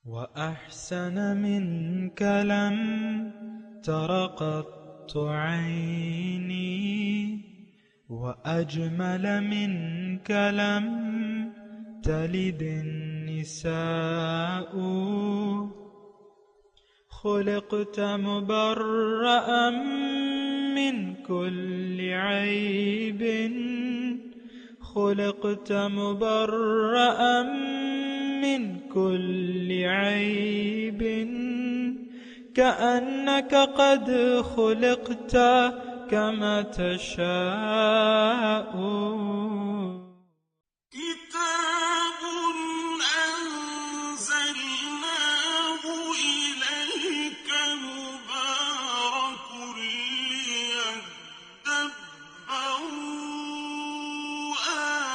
وأحسن منك لم تر قط عيني وأجمل منك لم تلد النساء خلقت مبرأ من كل عيب خلقت مبرأ من كل عيب كأنك قد خلقت كما تشاء كتاب أنزلناه إليك مبارك ليدبروا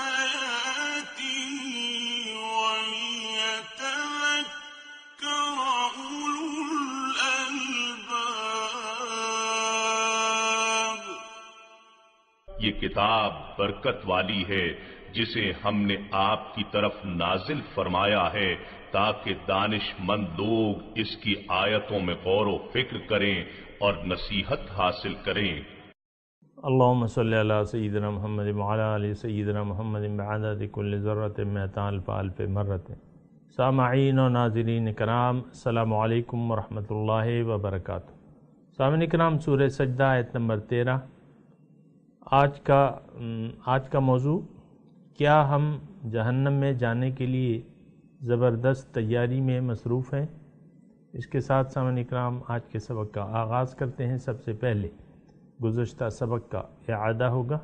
آياته وليتذكر أولو الألباب۔ یہ کتاب برکت والی ہے جسے ہم نے آپ کی طرف نازل فرمایا ہے تاکہ دانش مند لوگ اس کی آیتوں میں غور و فکر کریں اور نصیحت حاصل کریں۔ اللہم صلی علی سیدنا محمد وعلی آل سیدنا محمد بعدد کل ذرۃ مئۃ الف الف مرۃ۔ سامعین و ناظرین کرام، السلام علیکم ورحمۃ اللہ وبرکاتہ۔ سامعین کرام، سورہ سجدہ آیت نمبر 13۔ آج کا موضوع، کیا ہم جہنم میں جانے کے لیے زبردست تیاری میں مصروف ہیں؟ اس کے ساتھ سامعین اکرام آج کے سبق کا آغاز کرتے ہیں۔ سب سے پہلے گزشتہ سبق کا اعادہ ہوگا۔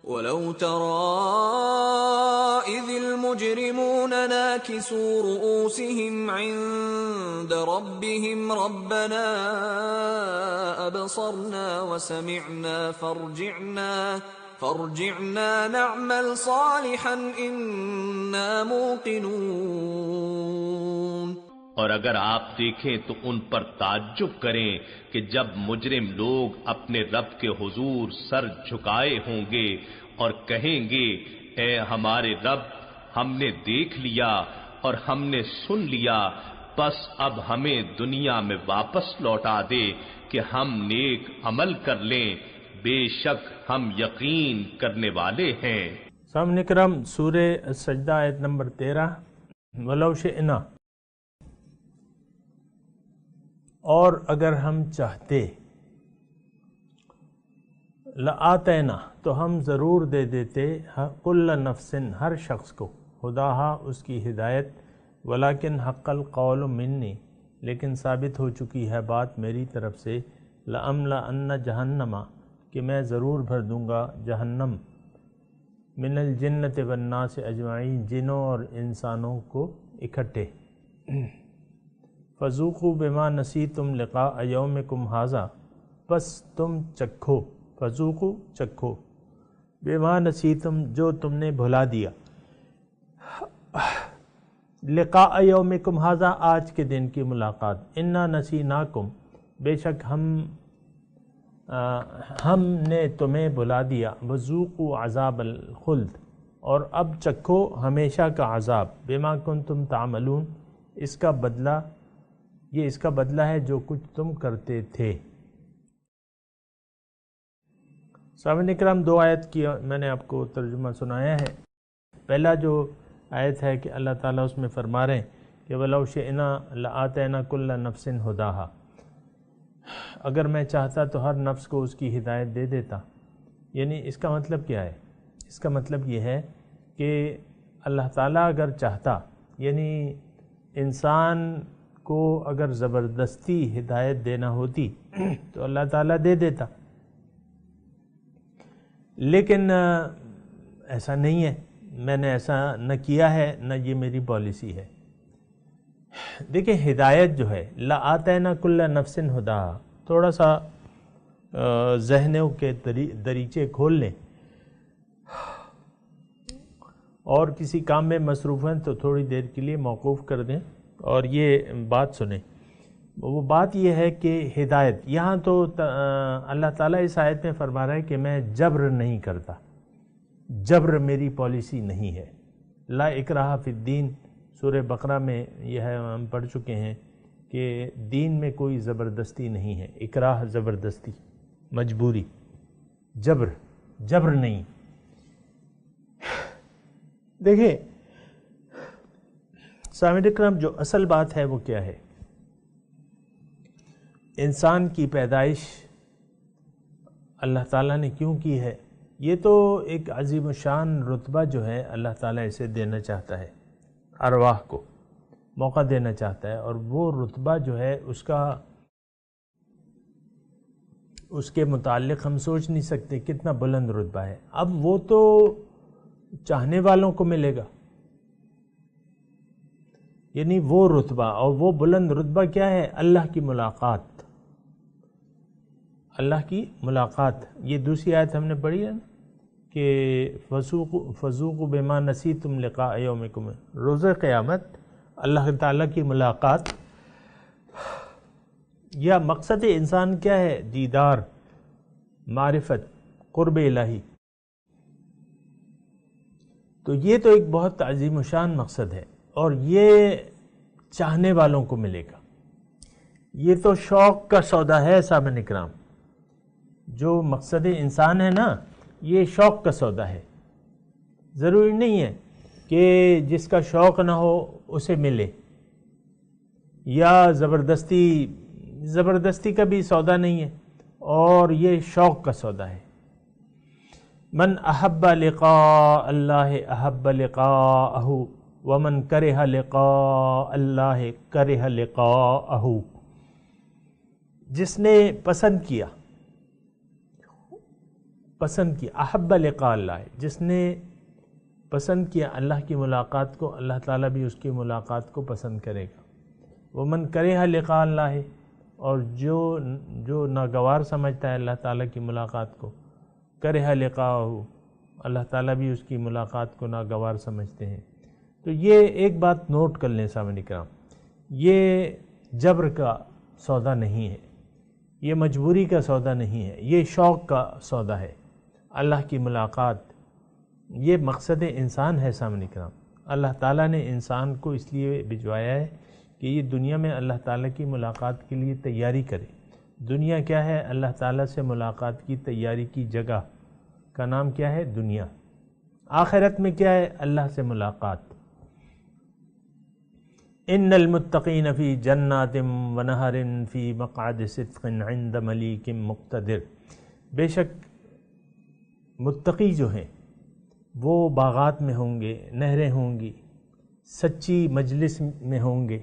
وَلَوْ تَرَىٰ إِذِ الْمُجْرِمُونَ نَاكِسُو رُءُوسِهِمْ عِندَ رَبِّهِمْ رَبَّنَا أَبْصَرْنَا وَسَمِعْنَا فارجعنا نعمل صالحا إنا موقنون۔ اور اگر آپ دیکھیں تو ان پر تعجب کریں کہ جب مجرم لوگ اپنے رب کے حضور سر جھکائے ہوں گے اور کہیں گے، اے ہمارے رب، ہم نے دیکھ لیا اور ہم نے سن لیا، بس اب ہمیں دنیا میں واپس لوٹا دے کہ ہم نیک عمل کر لیں، بے شک ہم یقین کرنے والے ہیں۔ سامعین کرام، سورہ سجدہ آیت نمبر 13۔ وَلَوْ شِئْنَا، اور اگر ہم چاہتے، لَآتَيْنَا، تو ہم ضرور دے دیتے، كُلَّ نَفْسٍ، ہر شخص کو، ہداہا، اس کی ہدایت، وَلَكِنْ حَقَّ الْقَوْلُ مِنِّي، لیکن ثابت ہو چکی ہے بات میری طرف سے، لَأَمْلَأَنَّ جَهَنَّمَ، کہ میں ضرور بھر دوں گا جہنم، من الجنت والناس اجمعین، جنوں اور انسانوں کو اکٹھے۔ فذوقوا بما نسیتم لقاء یومکم ھذا، بس تم چکھو، فذوقوا، چکھو، بما نسیتم، جو تم نے بھلا دیا، لقاء یومکم ھذا، آج کے دن کی ملاقات، انا نسیناکم، بے شک ہم نے تمہیں بلا دیا، وذوقوا عذاب الخلد، اور اب چکھو ہمیشہ کا عذاب، بما کنتم تعملون، اس کا بدلہ ہے جو کچھ تم کرتے تھے۔ سامعین اکرام، دو آیت کی میں نے آپ کو ترجمہ سنایا ہے۔ پہلا جو آیت ہے کہ اللہ تعالیٰ اس میں فرما رہے ہیں کہ وَلَوْ شِئْنَا لَآتَيْنَا كُلَّ نَفْسٍ هُدَاهَا، اگر میں چاہتا تو ہر نفس کو اس کی ہدایت دے دیتا۔ یعنی اس کا مطلب کیا ہے؟ اس کا مطلب یہ ہے کہ اللہ تعالیٰ اگر چاہتا، یعنی انسان کو اگر زبردستی ہدایت دینا ہوتی تو اللہ تعالیٰ دے دیتا، لیکن ایسا نہیں ہے، میں نے ایسا نہ کیا ہے، نہ یہ میری پالیسی ہے۔ دیکھیں، ہدایت جو ہے، لَآتَيْنَا كُلَّ نَفْسٍ هُدَاهَا، تھوڑا سا ذہنوں کے دریچے کھول لیں، اور کسی کام میں مصروف ہیں تو تھوڑی دیر کے لیے موقوف کر دیں اور یہ بات سنیں۔ وہ بات یہ ہے کہ ہدایت، یہاں تو اللہ تعالیٰ اس آیت میں فرما رہا ہے کہ میں جبر نہیں کرتا، جبر میری پالیسی نہیں ہے، لا اکراہ فی الدین، سورہ بقرہ میں یہ ہے، ہم پڑھ چکے ہیں کہ دین میں کوئی زبردستی نہیں ہے، اکراہ زبردستی، مجبوری، جبر نہیں۔ دیکھیں سامعین اکرام، جو اصل بات ہے وہ کیا ہے؟ انسان کی پیدائش اللہ تعالیٰ نے کیوں کی ہے؟ یہ تو ایک عظیم الشان رتبہ جو ہے اللہ تعالیٰ اسے دینا چاہتا ہے، ارواح کو موقع دینا چاہتا ہے، اور وہ رتبہ جو ہے اس کے متعلق ہم سوچ نہیں سکتے کتنا بلند رتبہ ہے۔ اب وہ تو چاہنے والوں کو ملے گا، یعنی وہ رتبہ، اور وہ بلند رتبہ کیا ہے؟ اللہ کی ملاقات، اللہ کی ملاقات۔ یہ دوسری آیت ہم نے پڑھی ہے نا کہ فذوقوا بما نسیتم لقاء یومکم، روز قیامت اللہ تعالیٰ کی ملاقات۔ یا مقصد انسان کیا ہے؟ دیدار، معرفت، قرب الہی۔ تو یہ تو ایک بہت عظیم الشان مقصد ہے، اور یہ چاہنے والوں کو ملے گا۔ یہ تو شوق کا سودا ہے سامعین اکرام، جو مقصد انسان ہے نا، یہ شوق کا سودا ہے۔ ضروری نہیں ہے کہ جس کا شوق نہ ہو اسے ملے، یا زبردستی کا بھی سودا نہیں ہے، اور یہ شوق کا سودا ہے۔ من احب لقاء اللہ احب لقاءہ ومن کرہ لقاء اللہ کرہ لقاءہ۔ جس نے پسند کیا احب لقاء اللہ، جس نے پسند کیا اللہ کی ملاقات کو، اللہ تعالیٰ بھی اس کی ملاقات کو پسند کرے گا۔ ومن کرہ لقاء اللہ، اور جو ناگوار سمجھتا ہے اللہ تعالیٰ کی ملاقات کو، کرہ لقاءہ، اللہ تعالیٰ بھی اس کی ملاقات کو ناگوار سمجھتے ہیں۔ تو یہ ایک بات نوٹ کر لیں سامعین اکرام، یہ جبر کا سودا نہیں ہے، یہ مجبوری کا سودا نہیں ہے، یہ شوق کا سودا ہے۔ اللہ کی ملاقات یہ مقصد انسان ہے سامعین اکرام۔ اللہ تعالیٰ نے انسان کو اس لیے بھجوایا ہے کہ یہ دنیا میں اللہ تعالیٰ کی ملاقات کے لیے تیاری کرے۔ دنیا کیا ہے؟ اللہ تعالیٰ سے ملاقات کی تیاری کی جگہ کا نام کیا ہے؟ دنیا۔ آخرت میں کیا ہے؟ اللہ سے ملاقات۔ ان المتقین فی جنات ونہر فی مقعد صدق عند ملیک مقتدر۔ بے شک متقی جو ہیں وہ باغات میں ہوں گے، نہریں ہوں گی، سچی مجلس میں ہوں گے۔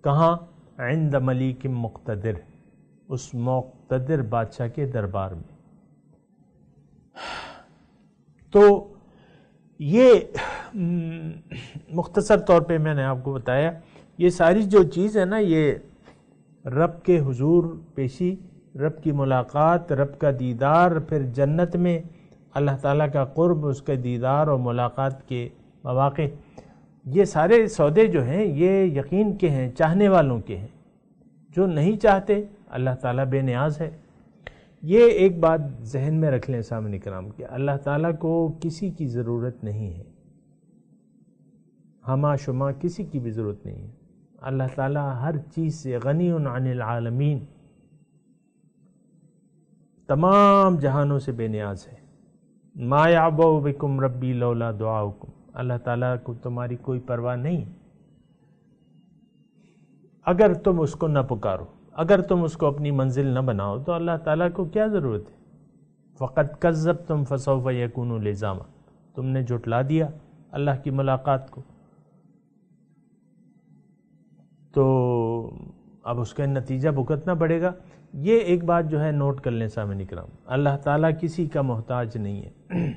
کہاں؟ عند ملیک مقتدر، اس مقتدر بادشاہ کے دربار میں۔ تو یہ مختصر طور پہ میں نے آپ کو بتایا، یہ ساری جو چیز ہے نا، یہ رب کے حضور پیشی، رب کی ملاقات، رب کا دیدار، پھر جنت میں اللہ تعالیٰ کا قرب، اس کے دیدار اور ملاقات کے مواقع، یہ سارے سودے جو ہیں یہ یقین کے ہیں، چاہنے والوں کے ہیں۔ جو نہیں چاہتے، اللہ تعالیٰ بے نیاز ہے۔ یہ ایک بات ذہن میں رکھ لیں سامعین اکرام کہ اللہ تعالیٰ کو کسی کی ضرورت نہیں ہے، ہمہ شمہ کسی کی بھی ضرورت نہیں ہے۔ اللہ تعالیٰ ہر چیز سے غنی عن العالمین، تمام جہانوں سے بے نیاز ہے۔ ما یعبأ بکم ربی لولا دعاؤکم، اللہ تعالیٰ کو تمہاری کوئی پرواہ نہیں اگر تم اس کو نہ پکارو، اگر تم اس کو اپنی منزل نہ بناؤ تو اللہ تعالیٰ کو کیا ضرورت ہے؟ فقط کذبتم فسوف یکون لزاما، تم نے جھٹلا دیا اللہ کی ملاقات کو، تو اب اس کا نتیجہ بھگتنا پڑے گا۔ یہ ایک بات جو ہے نوٹ کر لیں سامعین اکرام، اللہ تعالیٰ کسی کا محتاج نہیں ہے۔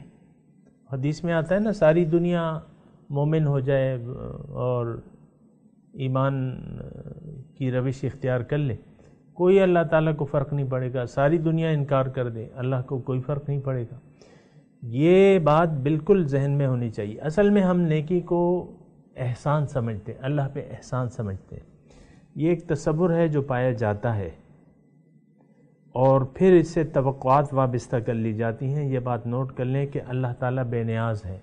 حدیث میں آتا ہے نا، ساری دنیا مومن ہو جائے اور ایمان کی روش اختیار کر لے، کوئی اللہ تعالیٰ کو فرق نہیں پڑے گا۔ ساری دنیا انکار کر دے، اللہ کو کوئی فرق نہیں پڑے گا۔ یہ بات بالکل ذہن میں ہونی چاہیے۔ اصل میں ہم نیکی کو احسان سمجھتے ہیں، اللہ پہ احسان سمجھتے ہیں۔ یہ ایک تصور ہے جو پایا جاتا ہے، اور پھر اس سے توقعات وابستہ کر لی جاتی ہیں۔ یہ بات نوٹ کر لیں کہ اللہ تعالیٰ بے نیاز ہے،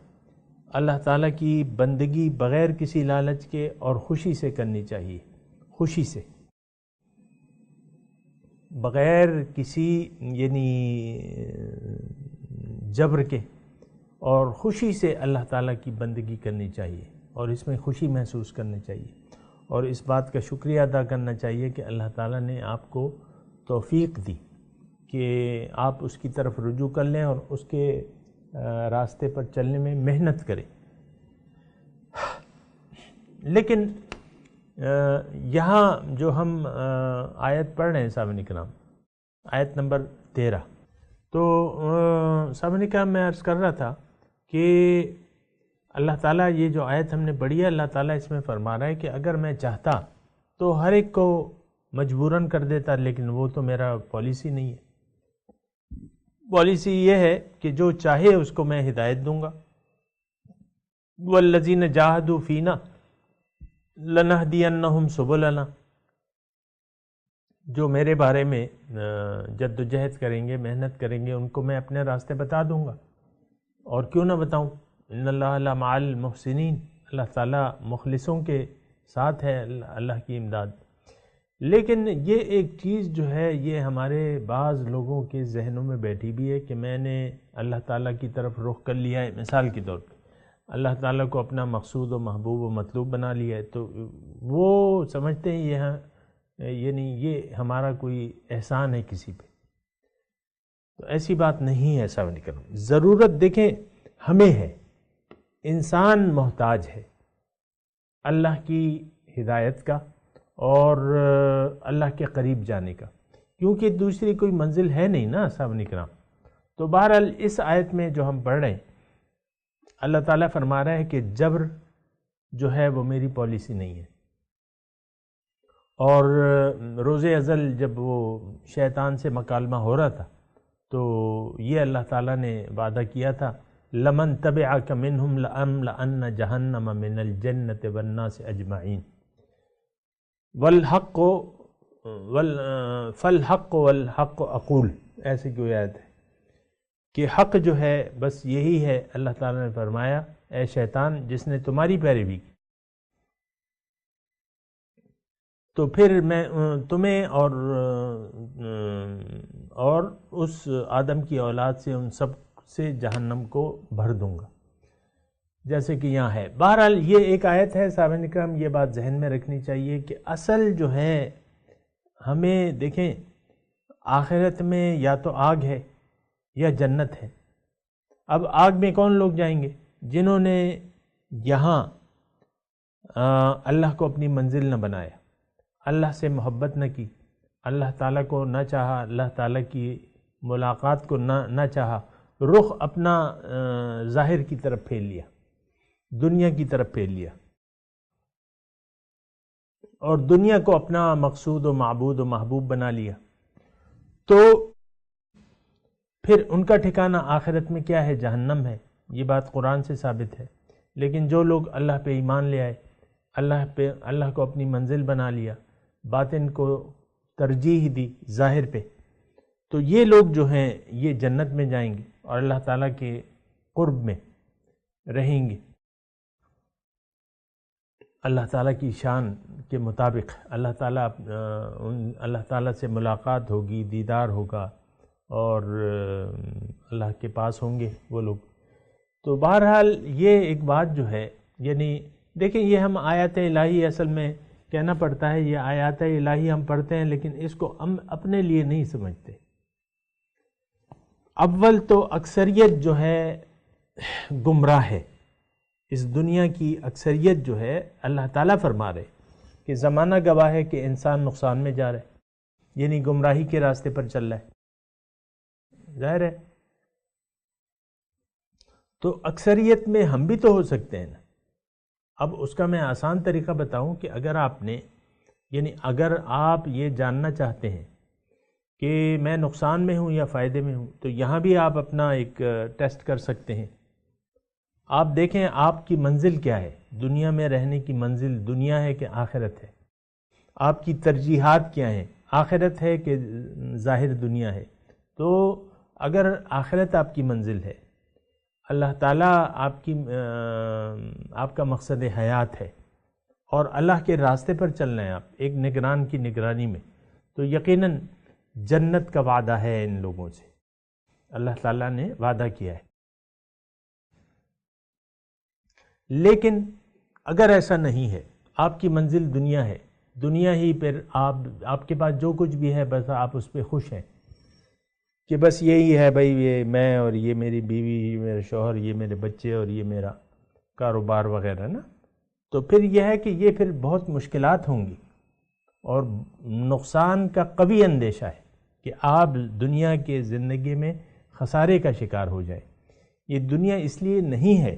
اللہ تعالیٰ کی بندگی بغیر کسی لالچ کے اور خوشی سے کرنی چاہیے، خوشی سے، بغیر کسی یعنی جبر کے، اور خوشی سے اللہ تعالیٰ کی بندگی کرنی چاہیے، اور اس میں خوشی محسوس کرنی چاہیے، اور اس بات کا شکریہ ادا کرنا چاہیے کہ اللہ تعالیٰ نے آپ کو توفیق دی کہ آپ اس کی طرف رجوع کر لیں اور اس کے راستے پر چلنے میں محنت کریں۔ لیکن یہاں جو ہم آیت پڑھ رہے ہیں سامعین کرام، آیت نمبر 13، تو سامعین کرام میں عرض کر رہا تھا کہ اللہ تعالیٰ یہ جو آیت ہم نے پڑھی ہے، اللہ تعالیٰ اس میں فرما رہا ہے کہ اگر میں چاہتا تو ہر ایک کو مجبوراً کر دیتا، لیکن وہ تو میرا پالیسی نہیں ہے۔ پالیسی یہ ہے کہ جو چاہے اس کو میں ہدایت دوں گا، والذین جاہدوا فینا لنہدینہم سبلنا، جو میرے بارے میں جد و جہد کریں گے، محنت کریں گے، ان کو میں اپنے راستے بتا دوں گا، اور کیوں نہ بتاؤں، ان اللہ لمع المحسنین، اللہ تعالیٰ مخلصوں کے ساتھ ہے، اللہ کی امداد۔ لیکن یہ ایک چیز جو ہے یہ ہمارے بعض لوگوں کے ذہنوں میں بیٹھی بھی ہے کہ میں نے اللہ تعالیٰ کی طرف رخ کر لیا ہے، مثال کے طور پہ اللہ تعالیٰ کو اپنا مقصود و محبوب و مطلوب بنا لیا ہے، تو وہ سمجھتے ہیں یعنی یہ ہمارا کوئی احسان ہے کسی پہ۔ تو ایسی بات نہیں ہے ایسا نہیں کروں، ضرورت دیکھیں ہمیں ہے، انسان محتاج ہے اللہ کی ہدایت کا اور اللہ کے قریب جانے کا، کیونکہ دوسری کوئی منزل ہے نہیں نا سامعین کرام۔ تو بہرحال اس آیت میں جو ہم پڑھ رہے ہیں، اللہ تعالیٰ فرما رہا ہے کہ جبر جو ہے وہ میری پالیسی نہیں ہے، اور روز ازل جب وہ شیطان سے مکالمہ ہو رہا تھا تو یہ اللہ تعالیٰ نے وعدہ کیا تھا، لمن تبعک منہم لأملأن جہنم من الجنۃ والناس اجمعین، والحق فالحق والحق اقول، ایسے کوئی آیت ہے کہ حق جو ہے بس یہی ہے۔ اللہ تعالیٰ نے فرمایا اے شیطان جس نے تمہاری پیروی کی، تو پھر میں تمہیں اور اس آدم کی اولاد سے ان سب سے جہنم کو بھر دوں گا، جیسے کہ یہاں ہے۔ بہرحال یہ ایک آیت ہے سامعین اکرام، یہ بات ذہن میں رکھنی چاہیے کہ اصل جو ہے ہمیں دیکھیں آخرت میں یا تو آگ ہے یا جنت ہے۔ اب آگ میں کون لوگ جائیں گے؟ جنہوں نے یہاں اللہ کو اپنی منزل نہ بنایا، اللہ سے محبت نہ کی، اللہ تعالیٰ کو نہ چاہا، اللہ تعالیٰ کی ملاقات کو نہ چاہا، رخ اپنا ظاہر کی طرف پھیر لیا، دنیا کی طرف پھیر لیا، اور دنیا کو اپنا مقصود و معبود و محبوب بنا لیا، تو پھر ان کا ٹھکانہ آخرت میں کیا ہے؟ جہنم ہے۔ یہ بات قرآن سے ثابت ہے۔ لیکن جو لوگ اللہ پہ ایمان لے آئے، اللہ کو اپنی منزل بنا لیا، باطن کو ترجیح دی ظاہر پہ، تو یہ لوگ جو ہیں یہ جنت میں جائیں گے اور اللہ تعالیٰ کے قرب میں رہیں گے، اللہ تعالیٰ کی شان کے مطابق اللہ تعالیٰ سے ملاقات ہوگی، دیدار ہوگا، اور اللہ کے پاس ہوں گے وہ لوگ۔ تو بہرحال یہ ایک بات جو ہے، یعنی دیکھیں یہ ہم آیات الہی اصل میں کہنا پڑتا ہے، یہ آیات الہی ہم پڑھتے ہیں لیکن اس کو ہم اپنے لیے نہیں سمجھتے۔ اول تو اکثریت جو ہے گمراہ ہے، اس دنیا کی اکثریت جو ہے، اللہ تعالیٰ فرما رہے کہ زمانہ گواہ ہے کہ انسان نقصان میں جا رہا ہے، یعنی گمراہی کے راستے پر چل رہا ہے، ظاہر ہے۔ تو اکثریت میں ہم بھی تو ہو سکتے ہیں نا۔ اب اس کا میں آسان طریقہ بتاؤں کہ اگر آپ یہ جاننا چاہتے ہیں کہ میں نقصان میں ہوں یا فائدے میں ہوں، تو یہاں بھی آپ اپنا ایک ٹیسٹ کر سکتے ہیں۔ آپ دیکھیں آپ کی منزل کیا ہے، دنیا میں رہنے کی منزل دنیا ہے کہ آخرت ہے؟ آپ کی ترجیحات کیا ہیں، آخرت ہے کہ ظاہر دنیا ہے؟ تو اگر آخرت آپ کی منزل ہے، اللہ تعالیٰ آپ کا مقصد حیات ہے اور اللہ کے راستے پر چلنا ہے آپ ایک نگران کی نگرانی میں، تو یقیناً جنت کا وعدہ ہے ان لوگوں سے، اللہ تعالیٰ نے وعدہ کیا ہے۔ لیکن اگر ایسا نہیں ہے، آپ کی منزل دنیا ہے، دنیا ہی پھر آپ کے پاس جو کچھ بھی ہے بس آپ اس پہ خوش ہیں کہ بس یہی ہے بھائی، یہ میں اور یہ میری بیوی، یہ میرے شوہر، یہ میرے بچے اور یہ میرا کاروبار وغیرہ نا، تو پھر یہ ہے کہ یہ پھر بہت مشکلات ہوں گی اور نقصان کا قوی اندیشہ ہے کہ آپ دنیا کے زندگی میں خسارے کا شکار ہو جائیں۔ یہ دنیا اس لیے نہیں ہے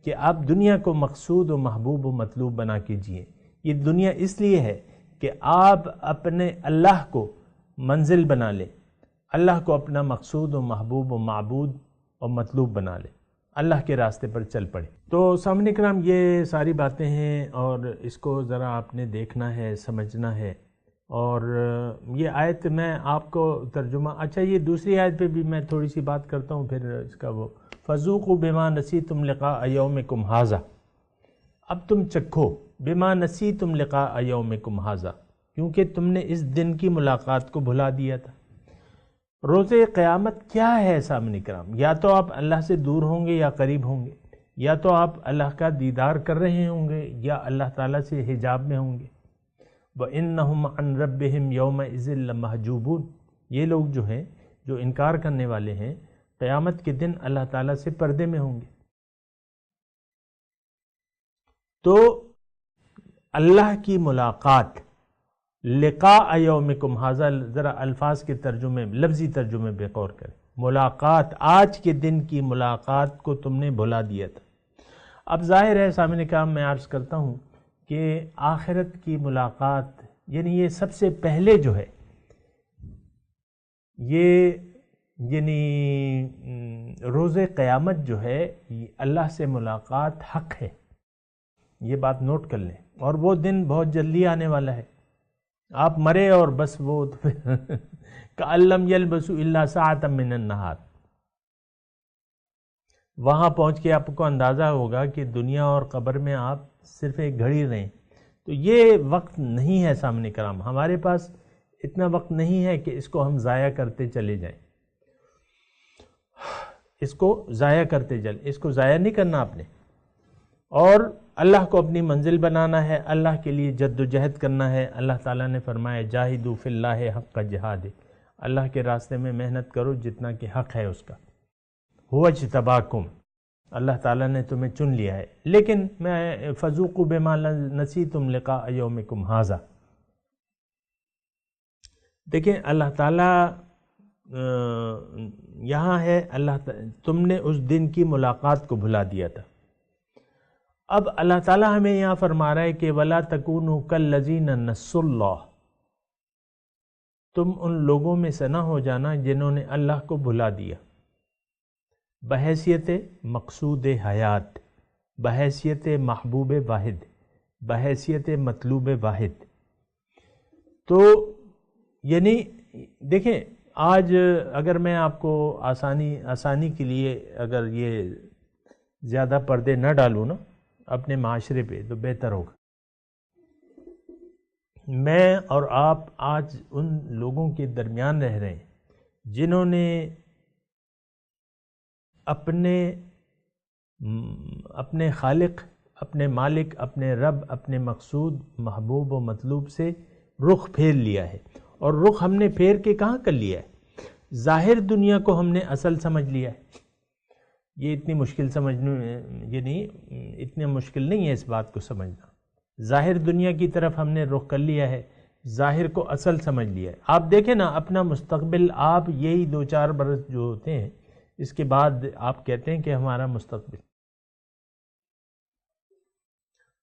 کہ آپ دنیا کو مقصود و محبوب و مطلوب بنا کے جئیں، یہ دنیا اس لیے ہے کہ آپ اپنے اللہ کو منزل بنا لیں، اللہ کو اپنا مقصود و محبوب و معبود اور مطلوب بنا لیں، اللہ کے راستے پر چل پڑے۔ تو سامعین کرام، یہ ساری باتیں ہیں اور اس کو ذرا آپ نے دیکھنا ہے، سمجھنا ہے۔ اور یہ آیت میں آپ کو ترجمہ، اچھا یہ دوسری آیت پہ بھی میں تھوڑی سی بات کرتا ہوں، پھر اس کا وہ فَذُوقُوا بِمَا نَسِيتُمْ لِقَاءَ يَوْمِكُمْ هَٰذَا، اب تم چکھو بِمَا نَسِيتُمْ لِقَاءَ يَوْمِكُمْ هَٰذَا، کیونکہ تم نے اس دن کی ملاقات کو بھلا دیا تھا۔ روز قیامت کیا ہے سامعین کرام؟ یا تو آپ اللہ سے دور ہوں گے یا قریب ہوں گے، یا تو آپ اللہ کا دیدار کر رہے ہوں گے یا اللہ تعالیٰ سے حجاب میں ہوں گے۔ وَإِنَّهُمْ عَنْ رَبِّهِمْ يَوْمَئِذٍ لَمَحْجُوبُونَ، یہ لوگ جو ہیں جو انکار کرنے والے ہیں قیامت کے دن اللہ تعالیٰ سے پردے میں ہوں گے۔ تو اللہ کی ملاقات، لقاء یومکم ھذا، ذرا الفاظ کے ترجمے، لفظی ترجمے پہ غور کریں۔ ملاقات، آج کے دن کی ملاقات کو تم نے بھلا دیا تھا۔ اب ظاہر ہے سامعین کرام، میں عرض کرتا ہوں کہ آخرت کی ملاقات، یعنی یہ سب سے پہلے جو ہے، یہ یعنی روز قیامت جو ہے، اللہ سے ملاقات حق ہے، یہ بات نوٹ کر لیں۔ اور وہ دن بہت جلدی آنے والا ہے، آپ مرے اور بس وہ کأن لم یلبثوا الا ساعة من النہار، وہاں پہنچ کے آپ کو اندازہ ہوگا کہ دنیا اور قبر میں آپ صرف ایک گھڑی رہیں۔ تو یہ وقت نہیں ہے سامنے کرام، ہمارے پاس اتنا وقت نہیں ہے کہ اس کو ہم ضائع کرتے چلے جائیں، اس کو ضائع کرتے چلیں، اس کو ضائع نہیں کرنا آپ نے، اور اللہ کو اپنی منزل بنانا ہے، اللہ کے لیے جد و جہد کرنا ہے۔ اللہ تعالیٰ نے فرمایا جاہدوا فی اللہ حق جہاد، اللہ کے راستے میں محنت کرو جتنا کہ حق ہے اس کا۔ هو اجتباکم، اللہ تعالیٰ نے تمہیں چن لیا ہے۔ لیکن میں فذوقوا بما نسیتم لقاء یومکم ھذا، دیکھیں اللہ تعالیٰ یہاں ہے، تم نے اس دن کی ملاقات کو بھلا دیا تھا۔ اب اللہ تعالیٰ ہمیں یہاں فرما رہا ہے کہ وَلَا تَكُونُوا كَالَّذِينَ نَسُوا اللَّهَ، تم ان لوگوں میں سے نہ ہو جانا جنہوں نے اللہ کو بھلا دیا، بحیثیت مقصود حیات، بحیثیت محبوب واحد، بحیثیت مطلوب واحد۔ تو یعنی دیکھیں، آج اگر میں آپ کو آسانی کے لیے اگر یہ زیادہ پردے نہ ڈالوں نا اپنے معاشرے پہ تو بہتر ہوگا۔ میں اور آپ آج ان لوگوں کے درمیان رہ رہے ہیں جنہوں نے اپنے خالق، اپنے مالک، اپنے رب، اپنے مقصود محبوب و مطلوب سے رخ پھیر لیا ہے۔ اور رخ ہم نے پھیر کے کہاں کر لیا ہے؟ ظاہر دنیا کو ہم نے اصل سمجھ لیا ہے۔ یہ اتنی مشکل سمجھنے، یعنی اتنا مشکل نہیں ہے اس بات کو سمجھنا۔ ظاہر دنیا کی طرف ہم نے رخ کر لیا ہے، ظاہر کو اصل سمجھ لیا ہے۔ آپ دیکھیں نا اپنا مستقبل، آپ یہی 2-4 برس جو ہوتے ہیں اس کے بعد آپ کہتے ہیں کہ ہمارا مستقبل،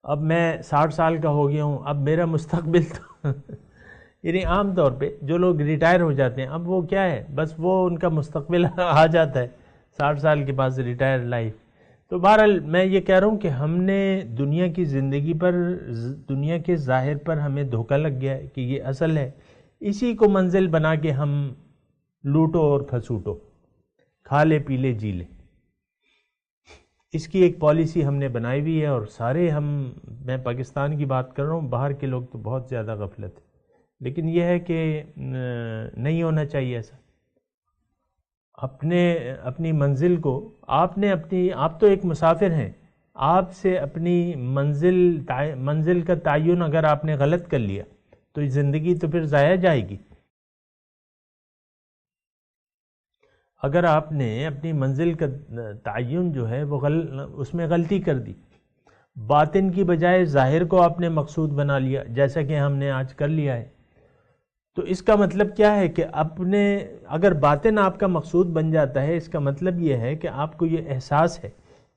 اب میں 60 سال کا ہو گیا ہوں، اب میرا مستقبل تو یعنی عام طور پہ جو لوگ ریٹائر ہو جاتے ہیں اب وہ کیا ہے، بس وہ ان کا مستقبل آ جاتا ہے 60 سال کے بعد ریٹائر لائف۔ تو بہرحال میں یہ کہہ رہا ہوں کہ ہم نے دنیا کی زندگی پر، دنیا کے ظاہر پر ہمیں دھوکہ لگ گیا ہے کہ یہ اصل ہے، اسی کو منزل بنا کے ہم لوٹو اور کھسوٹو، کھا لے پی لے جی لے۔ اس کی ایک پالیسی ہم نے بنائی ہوئی ہے، اور سارے میں پاکستان کی بات کر رہا ہوں، باہر کے لوگ تو بہت زیادہ غفلت ہے، لیکن یہ ہے کہ نہیں ہونا چاہیے ایسا۔ اپنی منزل کو آپ تو ایک مسافر ہیں، آپ سے اپنی منزل کا تعین اگر آپ نے غلط کر لیا تو یہ زندگی تو پھر ضائع جائے گی۔ اگر آپ نے اپنی منزل کا تعین جو ہے وہ اس میں غلطی کر دی، باطن کی بجائے ظاہر کو آپ نے مقصود بنا لیا، جیسا کہ ہم نے آج کر لیا ہے، تو اس کا مطلب کیا ہے کہ اگر باطن آپ کا مقصود بن جاتا ہے، اس کا مطلب یہ ہے کہ آپ کو یہ احساس ہے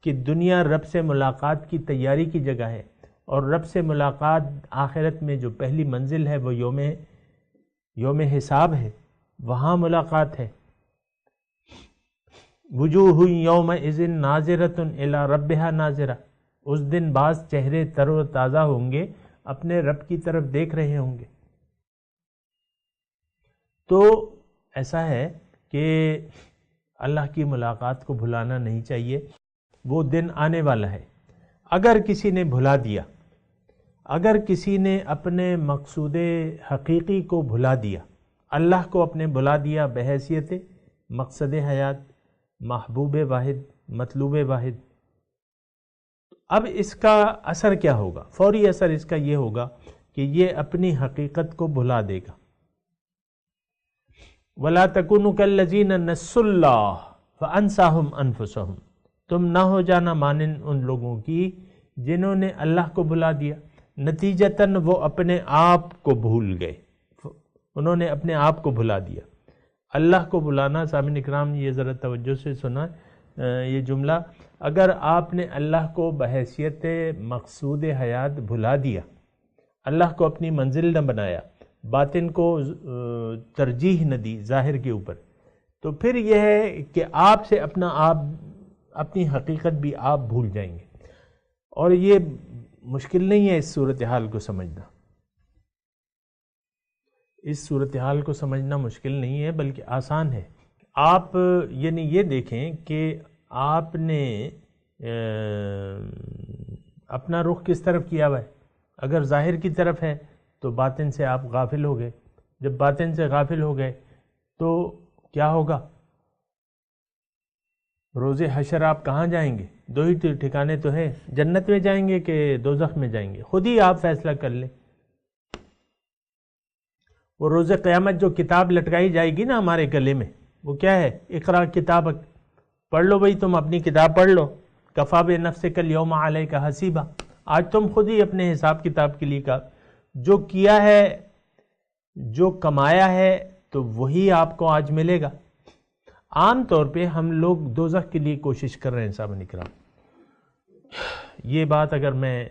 کہ دنیا رب سے ملاقات کی تیاری کی جگہ ہے، اور رب سے ملاقات آخرت میں جو پہلی منزل ہے وہ یوم حساب ہے، وہاں ملاقات ہے۔ وجوہ یومئذ ناظرۃ الی ربہا ناظرہ، اس دن بعض چہرے تر و تازہ ہوں گے، اپنے رب کی طرف دیکھ رہے ہوں گے۔ تو ایسا ہے کہ اللہ کی ملاقات کو بھلانا نہیں چاہیے، وہ دن آنے والا ہے۔ اگر کسی نے بھلا دیا، اگر کسی نے اپنے مقصود حقیقی کو بھلا دیا، اللہ کو اپنے بھلا دیا بحیثیت مقصد حیات، محبوب واحد، مطلوب واحد، اب اس کا اثر کیا ہوگا؟ فوری اثر اس کا یہ ہوگا کہ یہ اپنی حقیقت کو بھلا دے گا۔ وَلَا تَكُونُوا كَالَّذِينَ نَسُوا اللَّهَ فَأَنسَاهُمْ أَنفُسَهُمْ، تم نہ ہو جانا مانند ان لوگوں کی جنہوں نے اللہ کو بھلا دیا، نتیجتاً وہ اپنے آپ کو بھول گئے، انہوں نے اپنے آپ کو بھلا دیا۔ اللہ کو بھلانا، سامعین اکرام یہ ذرا توجہ سے سنا یہ جملہ، اگر آپ نے اللہ کو بحیثیت مقصود حیات بھلا دیا، اللہ کو اپنی منزل نہ بنایا، باطن کو ترجیح نہ دی ظاہر کے اوپر، تو پھر یہ ہے کہ آپ سے اپنی حقیقت بھی آپ بھول جائیں گے۔ اور یہ مشکل نہیں ہے اس صورتحال کو سمجھنا، اس صورتحال کو سمجھنا مشکل نہیں ہے بلکہ آسان ہے۔ آپ یعنی یہ دیکھیں کہ آپ نے اپنا رخ کس طرف کیا ہوا ہے۔ اگر ظاہر کی طرف ہے تو باطن سے آپ غافل ہو گئے، جب باطن سے غافل ہو گئے تو کیا ہوگا؟ روز حشر آپ کہاں جائیں گے؟ دو ہی ٹھکانے تو ہے، جنت میں جائیں گے کہ دوزخ میں جائیں گے؟ خود ہی آپ فیصلہ کر لیں۔ وہ روز قیامت جو کتاب لٹکائی جائے گی نا ہمارے گلے میں، وہ کیا ہے؟ اقرا کتابک، پڑھ لو بھئی، تم اپنی کتاب پڑھ لو، کفا بنفسک الیوم علیک حسیبا، آج تم خود ہی اپنے حساب کتاب کے لیے کا جو کیا ہے، جو کمایا ہے، تو وہی آپ کو آج ملے گا۔ عام طور پہ ہم لوگ دوزخ کے لیے کوشش کر رہے ہیں صاحب اکرام، یہ بات اگر میں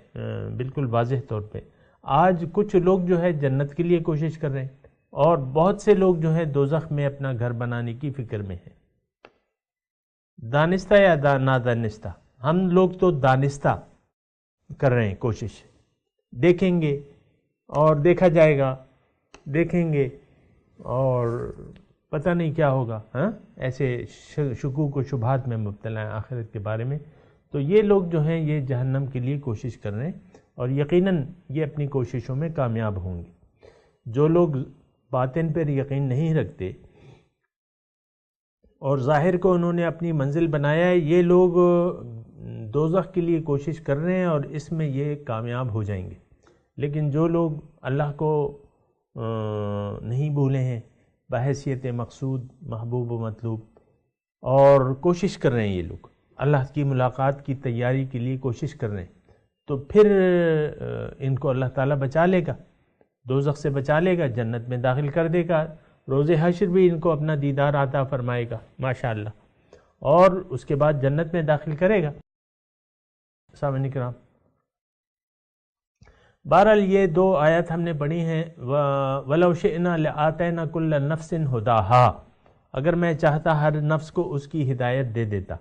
بالکل واضح طور پہ، آج کچھ لوگ جو ہے جنت کے لیے کوشش کر رہے ہیں، اور بہت سے لوگ جو ہے دوزخ میں اپنا گھر بنانے کی فکر میں ہیں، دانستہ یا نادانستہ۔ ہم لوگ تو دانستہ کر رہے ہیں کوشش، دیکھیں گے اور دیکھا جائے گا، دیکھیں گے اور پتہ نہیں کیا ہوگا، ہاں ایسے شکوک و شبہات میں مبتلا ہیں آخرت کے بارے میں۔ تو یہ لوگ جو ہیں یہ جہنم کے لیے کوشش کر رہے ہیں، اور یقیناً یہ اپنی کوششوں میں کامیاب ہوں گے۔ جو لوگ باطن پر یقین نہیں رکھتے اور ظاہر کو انہوں نے اپنی منزل بنایا ہے، یہ لوگ دوزخ کے لیے کوشش کر رہے ہیں اور اس میں یہ کامیاب ہو جائیں گے۔ لیکن جو لوگ اللہ کو نہیں بھولے ہیں بحیثیت مقصود، محبوب و مطلوب، اور کوشش کر رہے ہیں، یہ لوگ اللہ کی ملاقات کی تیاری کے لیے کوشش کر رہے ہیں، تو پھر ان کو اللہ تعالیٰ بچا لے گا، دوزخ سے بچا لے گا، جنت میں داخل کر دے گا، روز حشر بھی ان کو اپنا دیدار عطا فرمائے گا ماشاءاللہ، اور اس کے بعد جنت میں داخل کرے گا۔ سامعین کرام، بہرحال یہ دو آیات ہم نے پڑھی ہیں، وَلَوْ شِئْنَا لَآتَيْنَا كُلَّ نَفْسٍ هُدَاهَا، اگر میں چاہتا ہر نفس کو اس کی ہدایت دے دیتا،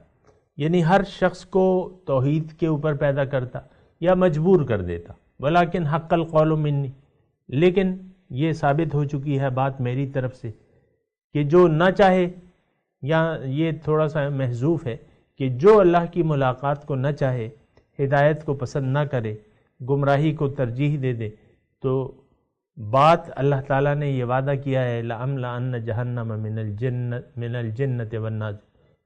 یعنی ہر شخص کو توحید کے اوپر پیدا کرتا یا مجبور کر دیتا، ولیکن حق القول منی، لیکن یہ ثابت ہو چکی ہے بات میری طرف سے کہ جو نہ چاہے، یا یہ تھوڑا سا محذوف ہے کہ جو اللہ کی ملاقات کو نہ چاہے، ہدایت کو پسند نہ کرے، گمراہی کو ترجیح دے دے، تو بات اللہ تعالیٰ نے یہ وعدہ کیا ہے لَأَمْلَأَنَّ جَهَنَّمَ مِنَ الْجِنَّةِ وَالنَّاسِ،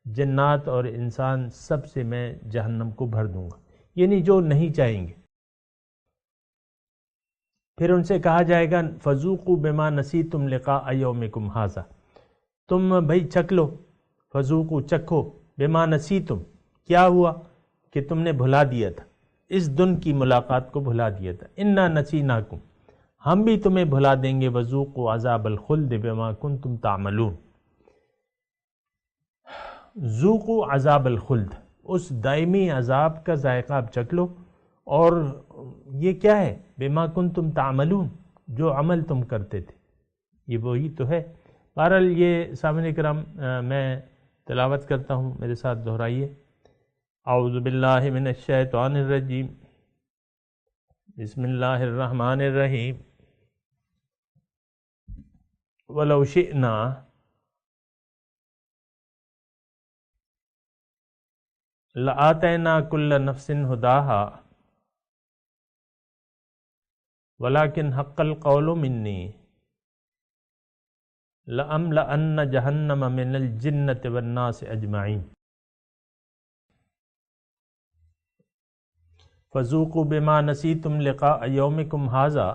جنات اور انسان سب سے میں جہنم کو بھر دوں گا، یعنی جو نہیں چاہیں گے۔ پھر ان سے کہا جائے گا فَذُوقُوا بِمَا نَسِيتُمْ لِقَاءَ يَوْمِكُمْ هَذَا، تم بھائی چکھ لو، فَذُوقُوا چکھو، بِمَا نَسِيتُمْ کیا ہوا کہ تم نے بھلا دیا تھا، اس دن کی ملاقات کو بھلا دیا تھا، اِنَّا نَسِينَاكُمْ ہم بھی تمہیں بھلا دیں گے، وَذُوقُوا عَذَابَ الْخُلْدِ بِمَا كُنْتُمْ تَعْمَلُونَ، ذوقوا عذاب الخلد، اس دائمی عذاب کا ذائقہ آپ چکھ لو، اور یہ کیا ہے؟ بما کنتم تعملون، جو عمل تم کرتے تھے، یہ وہی تو ہے۔ بہرحال یہ سامعین کرام میں تلاوت کرتا ہوں، میرے ساتھ دہرائیے۔ اعوذ باللہ من الشیطان الرجیم، بسم اللہ الرحمن الرحیم۔ وَلَوْ شِئْنَا لَآتَيْنَا كُلَّ نَفْسٍ هُدَاهَا وَلَكِنْ حَقَّ الْقَوْلُ مِنِّي لَأَمْلَأَنَّ جَهَنَّمَ مِنَ الْجِنَّةِ وَالنَّاسِ أَجْمَعِينَ فَذُوقُوا بِمَا نَسِيتُمْ لِقَاءَ يَوْمِكُمْ هَذَا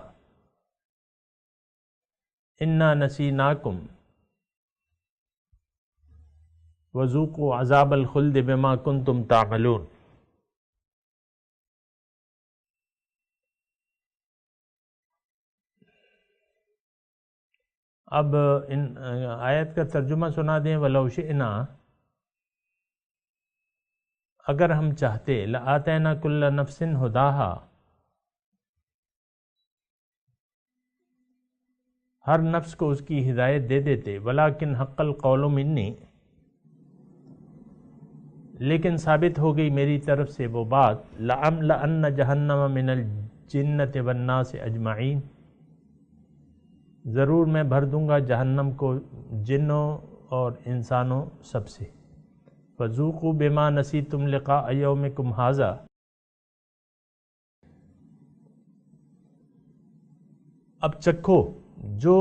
إِنَّا نَسِينَاكُمْ وَذُوقُوا عَذَابَ الْخُلْدِ بِمَا كُنْتُمْ تَعْمَلُونَ۔ اب ان آیت کا ترجمہ سنا دیں۔ وَلَوْ شِئْنَا، اگر ہم چاہتے، لَآتَيْنَا كُلَّ نَفْسٍ هُدَاهَا، ہر نفس کو اس کی ہدایت دے دیتے، وَلَكِنْ حَقَّ الْقَوْلُ مِنِّي، لیکن ثابت ہو گئی میری طرف سے وہ بات، لَأَمْلَأَنَّ جَهَنَّمَ مِنَ الْجِنَّةِ وَالنَّاسِ أَجْمَعِينَ، ضرور میں بھر دوں گا جہنم کو جنوں اور انسانوں سب سے۔ فَذُوقُوا بِمَا نَسِيتُمْ لِقَاءَ يَوْمِكُمْ هَذَا، اب چکھو جو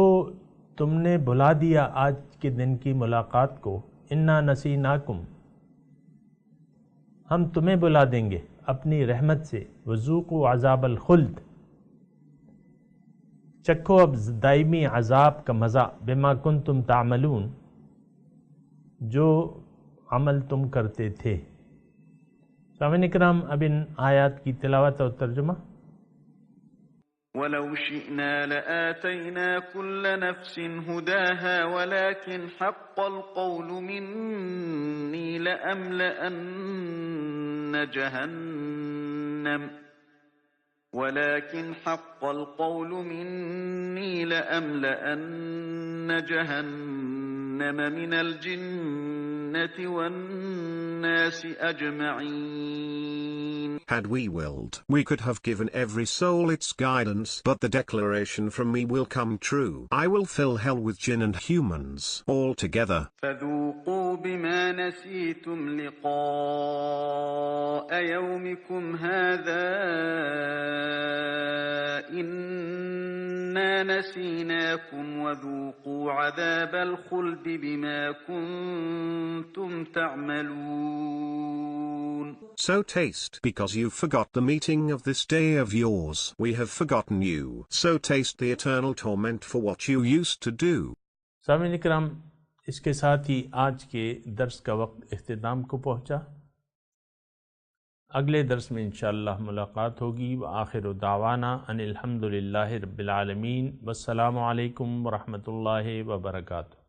تم نے بھلا دیا آج کے دن کی ملاقات کو، اِنَّا نَسِينَاكُمْ ہم تمہیں بلا دیں گے اپنی رحمت سے، وَذُوقُوا عَذَابَ الْخُلْدِ چکھو اب دائمی عذاب کا مزہ، بما کنتم تعملون جو عمل تم کرتے تھے۔ سامعین اکرام، اب ان آیات کی تلاوت اور ترجمہ۔ وَلَوْ شِئْنَا لَآتَيْنَا كُلَّ نَفْسٍ هُدَاهَا وَلَكِنْ حَقَّ الْقَوْلُ مِنِّي لَأَمْلَأَنَّ جَهَنَّمَ مِنَ الْجِنَّةِ وَالنَّاسِ أَجْمَعِينَ Had we willed, we could have given every soul its guidance, but the declaration from me will come true. I will fill hell with jinn and humans all together. فَذُوقُوا بِمَا نَسِيتُمْ لِقَاءَ يَوْمِكُمْ هَذَا إِنَّا نَسِينَاكُمْ وَذُوقُوا عَذَابَ الْخُلْدِ بِمَا كُنْتُمْ تَعْمَلُونَ So taste, because you forgot the meeting of this day of yours, we have forgotten you. So taste the eternal torment for what you used to do. سامعین اکرام، اس کے ساتھ ہی آج کے درس کا وقت اختتام کو پہنچا۔ اگلے درس میں انشاءاللہ ملاقات ہوگی۔ وآخر دعوانا ان الحمدللہ رب العالمین، والسلام علیکم ورحمۃ اللہ وبرکاتہ۔